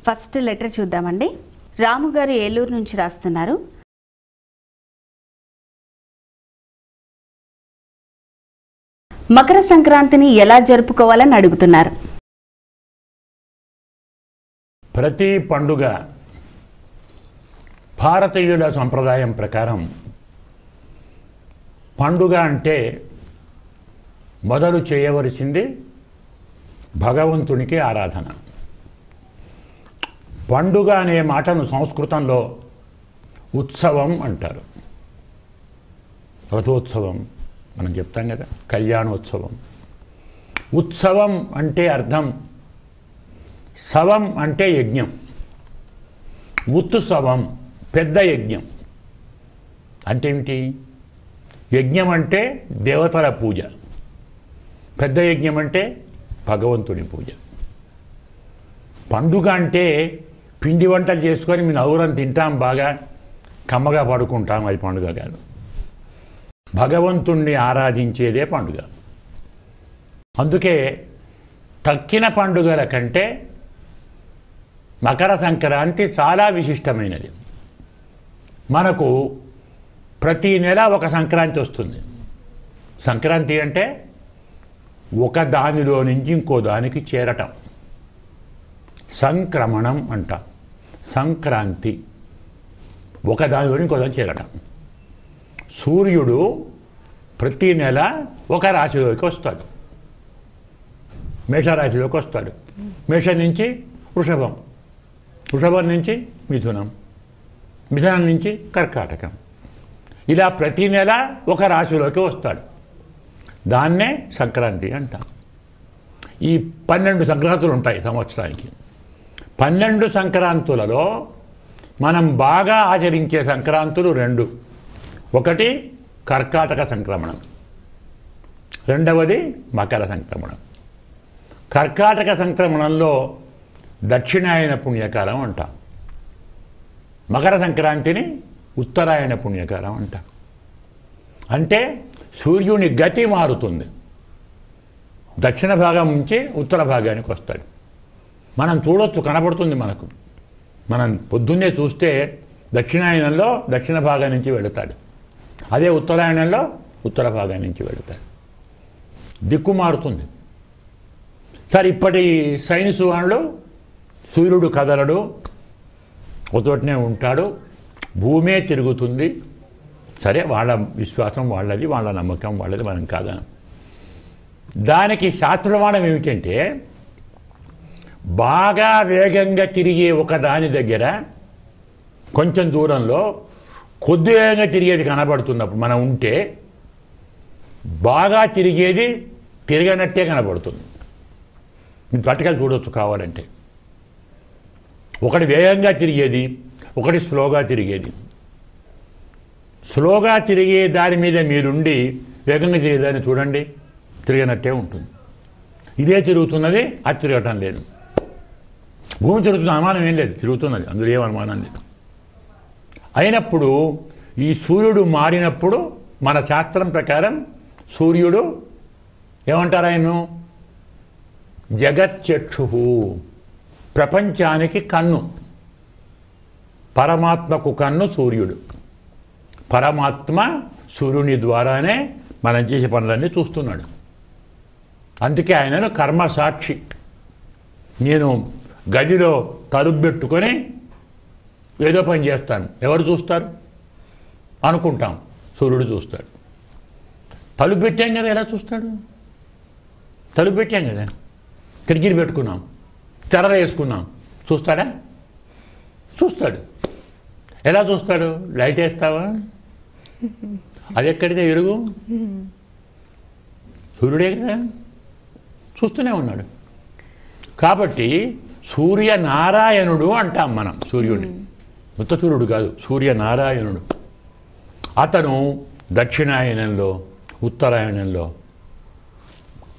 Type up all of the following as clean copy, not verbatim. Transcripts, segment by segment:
First letter చూద్దామండి. రాము గారు ఏలూరు నుంచి రాస్తున్నారు. మకర సంక్రాంతిని ఎలా జరుపుకోవాలని అడుగుతున్నారు. ప్రతి పండుగ భారతీయుల సంప్రదాయం ప్రకారం పండుగ అంటే మొదలు చేయవలసింది భగవంతునికి ఆరాధన. పండుగ అనే మాటను సంస్కృతంలో ఉత్సవం అంటారు. రథోత్సవం మనం చెప్తాం కదా, కళ్యాణోత్సవం. ఉత్సవం అంటే అర్థం, సవం అంటే యజ్ఞం. ఉత్సవం పెద్ద యజ్ఞం అంటే ఏమిటి? యజ్ఞం అంటే దేవతల పూజ, పెద్ద యజ్ఞం అంటే భగవంతుడి పూజ. పండుగ అంటే పిండి వంటలు చేసుకొని మీ నవ్వురం తింటాం, బాగా కమ్మగా పడుకుంటాం, అది పండుగ కాదు. భగవంతుణ్ణి ఆరాధించేదే పండుగ. అందుకే తక్కిన పండుగల కంటే మకర సంక్రాంతి చాలా విశిష్టమైనది. మనకు ప్రతి నెల ఒక సంక్రాంతి వస్తుంది. సంక్రాంతి అంటే ఒక దానిలో నుంచి ఇంకో దానికి చేరటం, సంక్రమణం అంట. సంక్రాంతి ఒక దానిలో ఇంకో దానికి చేరటం. సూర్యుడు ప్రతి నెల ఒక రాశిలోకి వస్తాడు, మేషరాశిలోకి వస్తాడు. మేషం నుంచి వృషభం, వృషభం నుంచి మిథునం, మిథునం నుంచి కర్కాటకం. ఇలా ప్రతి నెల ఒక రాశిలోకి వస్తాడు. దాన్నే సంక్రాంతి అంటాం. ఈ 12 సంక్రాంతులు ఉంటాయి సంవత్సరానికి. 12 సంక్రాంతులలో మనం బాగా ఆచరించే సంక్రాంతులు 2. ఒకటి కర్కాటక సంక్రమణం, రెండవది మకర సంక్రమణం. కర్కాటక సంక్రమణంలో దక్షిణాయన పుణ్యకాలం అంటాం. మకర సంక్రాంతిని ఉత్తరాయణ పుణ్యకాలం అంటాం. అంటే సూర్యుని గతి మారుతుంది, దక్షిణ భాగం నుంచి ఉత్తర భాగానికి వస్తాడు. మనం చూడొచ్చు, కనబడుతుంది మనకు. మనం పొద్దున్నే చూస్తే దక్షిణాయనంలో దక్షిణ భాగం నుంచి వెళతాడు, అదే ఉత్తరాయణంలో ఉత్తర భాగం నుంచి వెళతాడు. దిక్కు మారుతుంది. సరే, ఇప్పటి సైన్స్ వాళ్ళు సూర్యుడు కదలడు, ఒకచోటనే ఉంటాడు, భూమే తిరుగుతుంది. సరే, వాళ్ళ విశ్వాసం వాళ్ళది, వాళ్ళ నమ్మకం వాళ్ళది, మనం కాదా. దానికి శాస్త్రవాదం ఏమిటంటే, బాగా వేగంగా తిరిగే ఒక దాని దగ్గర కొంచెం దూరంలో కొద్ది వేగంగా తిరిగేది కనబడుతున్నప్పుడు మనం ఉంటే, బాగా తిరిగేది తిరగనట్టే కనబడుతుంది. మీరు పట్టుకలు చూడవచ్చు కావాలంటే. ఒకటి వేగంగా తిరిగేది, ఒకటి స్లోగా తిరిగేది. స్లోగా తిరిగే దాని మీద మీరుండి వేగంగా తిరిగేదాన్ని చూడండి, తిరగనట్టే ఉంటుంది. ఇదే తిరుగుతున్నది, అది తిరగటం లేదు. భూమి తిరుగుతున్న అనుమానం ఏం లేదు, తిరుగుతున్నది, అందులో ఏం అనుమానం లేదు. అయినప్పుడు ఈ సూర్యుడు మారినప్పుడు మన శాస్త్రం ప్రకారం సూర్యుడు ఏమంటారు? ఆయన్ను జగచ్చక్షు, ప్రపంచానికి కన్ను. పరమాత్మకు కన్ను సూర్యుడు. పరమాత్మ సూర్యుని ద్వారానే మనం చేసే పనులన్నీ చూస్తున్నాడు. అందుకే ఆయనను కర్మసాక్షి. నేను గదిలో తలుపు పెట్టుకొని ఏదో పని చేస్తాను, ఎవరు చూస్తారు అనుకుంటాం, సూర్యుడు చూస్తాడు. తలుపు పెట్టాం కదా, ఎలా చూస్తాడు? తలుపు పెట్టాం కదా, కిటికీలు పెట్టుకున్నాం, తెరలు వేసుకున్నాం, చూస్తాడా? చూస్తాడు. ఎలా చూస్తాడు? లైట్ వేస్తావా? అది ఎక్కడిదే ఎరుగు? సూర్యుడే కదా, చూస్తూనే ఉన్నాడు. కాబట్టి సూర్యనారాయణుడు అంటాం మనం సూర్యుడిని. ఉత్తసూర్యుడు కాదు, సూర్యనారాయణుడు. అతను దక్షిణాయనంలో ఉత్తరాయణంలో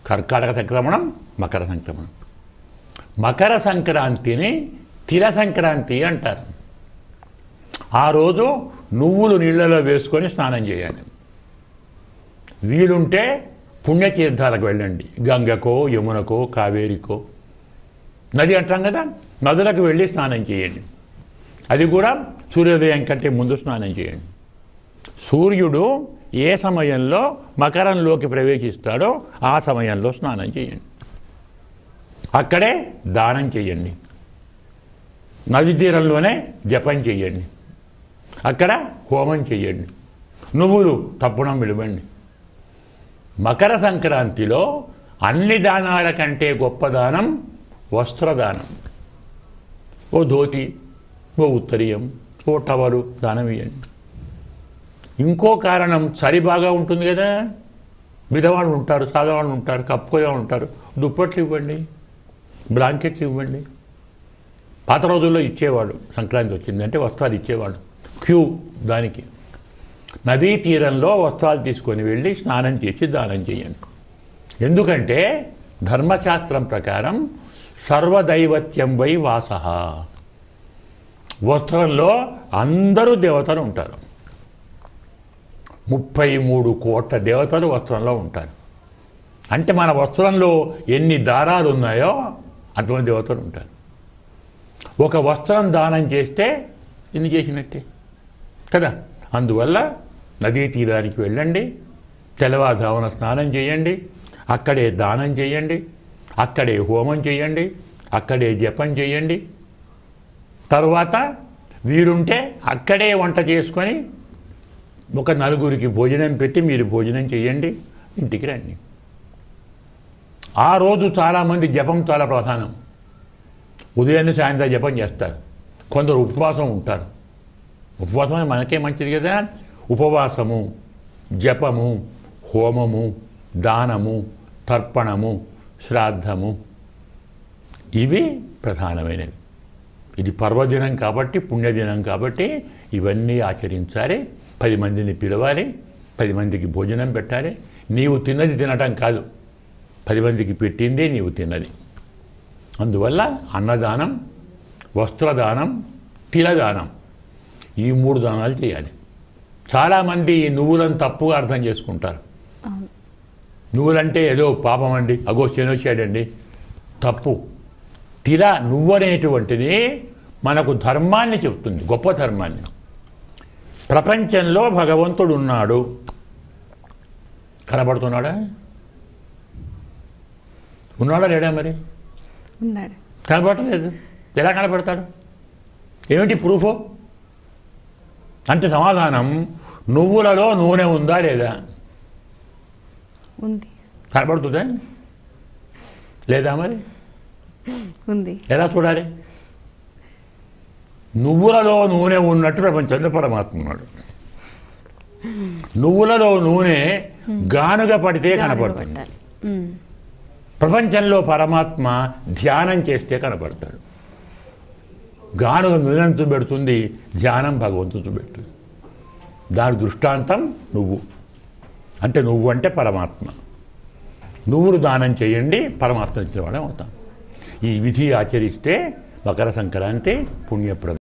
కర్కాటక సంక్రమణం, మకర సంక్రమణం. మకర సంక్రాంతిని తిల సంక్రాంతి అంటారు. ఆ రోజు నువ్వులు నీళ్ళలో వేసుకొని స్నానం చేయాలి. వీలుంటే పుణ్యతీర్థాలకు వెళ్ళండి, గంగకో యమునకో కావేరికో. నది అంటాం కదా, నదులకు వెళ్ళి స్నానం చేయండి. అది కూడా సూర్యోదయం కంటే ముందు స్నానం చేయండి. సూర్యుడు ఏ సమయంలో మకరంలోకి ప్రవేశిస్తాడో ఆ సమయంలో స్నానం చేయండి. అక్కడే దానం చేయండి. నది తీరంలోనే జపం చేయండి. అక్కడ హోమం చేయండి. నువ్వులు తప్పడం విడవండి. మకర సంక్రాంతిలో అన్ని దానాల కంటే గొప్ప దానం వస్త్రదానం. ఓ ధోతి, ఓ ఉత్తరీయం, ఓ టవలు దానం ఇవ్వండి. ఇంకో కారణం చలి బాగా ఉంటుంది కదా, విధవాళ్ళు ఉంటారు, సాధవాళ్ళు ఉంటారు, కప్పుకోగా ఉంటారు, దుప్పట్లు ఇవ్వండి, బ్లాంకెట్లు ఇవ్వండి. పాత రోజుల్లో ఇచ్చేవాడు. సంక్రాంతి వచ్చిందంటే వస్త్రాలు ఇచ్చేవాడు. క్యూ దానికి. నదీ తీరంలో వస్త్రాలు తీసుకొని వెళ్ళి స్నానం చేసి దానం చేయండి. ఎందుకంటే ధర్మశాస్త్రం ప్రకారం సర్వదైవత్యం వై వాస. వస్త్రంలో అందరూ దేవతలు ఉంటారు. 33 కోట్ల దేవతలు వస్త్రంలో ఉంటారు. అంటే మన వస్త్రంలో ఎన్ని దారాలు ఉన్నాయో అటువంటి దేవతలు ఉంటారు. ఒక వస్త్రం దానం చేస్తే ఇన్ని చేసినట్టే కదా. అందువల్ల నదీ తీరానికి వెళ్ళండి, తెల్లవారుజామున స్నానం చేయండి, అక్కడే దానం చేయండి, అక్కడే హోమం చేయండి, అక్కడే జపం చేయండి. తర్వాత వీరుంటే అక్కడే వంట చేసుకొని ఒక నలుగురికి భోజనం పెట్టి మీరు భోజనం చేయండి, ఇంటికి రండి. ఆ రోజు చాలామంది జపం చాలా ప్రధానం. ఉదయాన్నే సాయంత్రం జపం చేస్తారు. కొందరు ఉపవాసం ఉంటారు. ఉపవాసం మనకే మంచిది కదా. ఉపవాసము, జపము, హోమము, దానము, తర్పణము, శ్రాద్ధము ఇవి ప్రధానమైనవి. ఇది పర్వదినం కాబట్టి, పుణ్యదినం కాబట్టి ఇవన్నీ ఆచరించాలి. 10 మందిని పిలవాలి, 10 మందికి భోజనం పెట్టాలి. నీవు తిన్నది తినటం కాదు, 10 మందికి పెట్టిందే నీవు తిన్నది. అందువల్ల అన్నదానం, వస్త్రదానం, తిలదానం ఈ 3 దానాలు చేయాలి. చాలామంది నువ్వులను తప్పుగా అర్థం చేసుకుంటారు. నువ్వులంటే ఏదో పాపం అండి, అగో శనొచ్చాడండి. తప్పు. తిల నువ్వు అనేటువంటిది మనకు ధర్మాన్ని చెప్తుంది, గొప్ప ధర్మాన్ని. ప్రపంచంలో భగవంతుడు ఉన్నాడు. కనబడుతున్నాడా? ఉన్నాడా లేడా? మరి ఉన్నాడు. కనబడలేదు. ఎలా కనబడతాడు? ఏమిటి ప్రూఫ్? అంటే సమాధానం, నువ్వులలో నూనె ఉందా లేదా? ఉంది. కనబడుతుందా లేదా? మరి ఉంది. ఎలా చూడాలి? నువ్వులలో నూనె ఉన్నట్టు ప్రపంచంలో పరమాత్మ ఉన్నాడు. నువ్వులలో నూనె గానుగ పడితే కనపడుతుంది. ప్రపంచంలో పరమాత్మ ధ్యానం చేస్తే కనపడతాడు. గానుగ నూనెను చూపెడుతుంది, ధ్యానం భగవంతుడు చూపెడుతుంది. దాని దృష్టాంతం నువ్వు. అంటే నువ్వు అంటే పరమాత్మ. నువ్వులు దానం చేయండి, పరమాత్మ ఇచ్చిన వాళ్ళం అవుతాం. ఈ విధి ఆచరిస్తే మకర సంక్రాంతి పుణ్యప్రదం.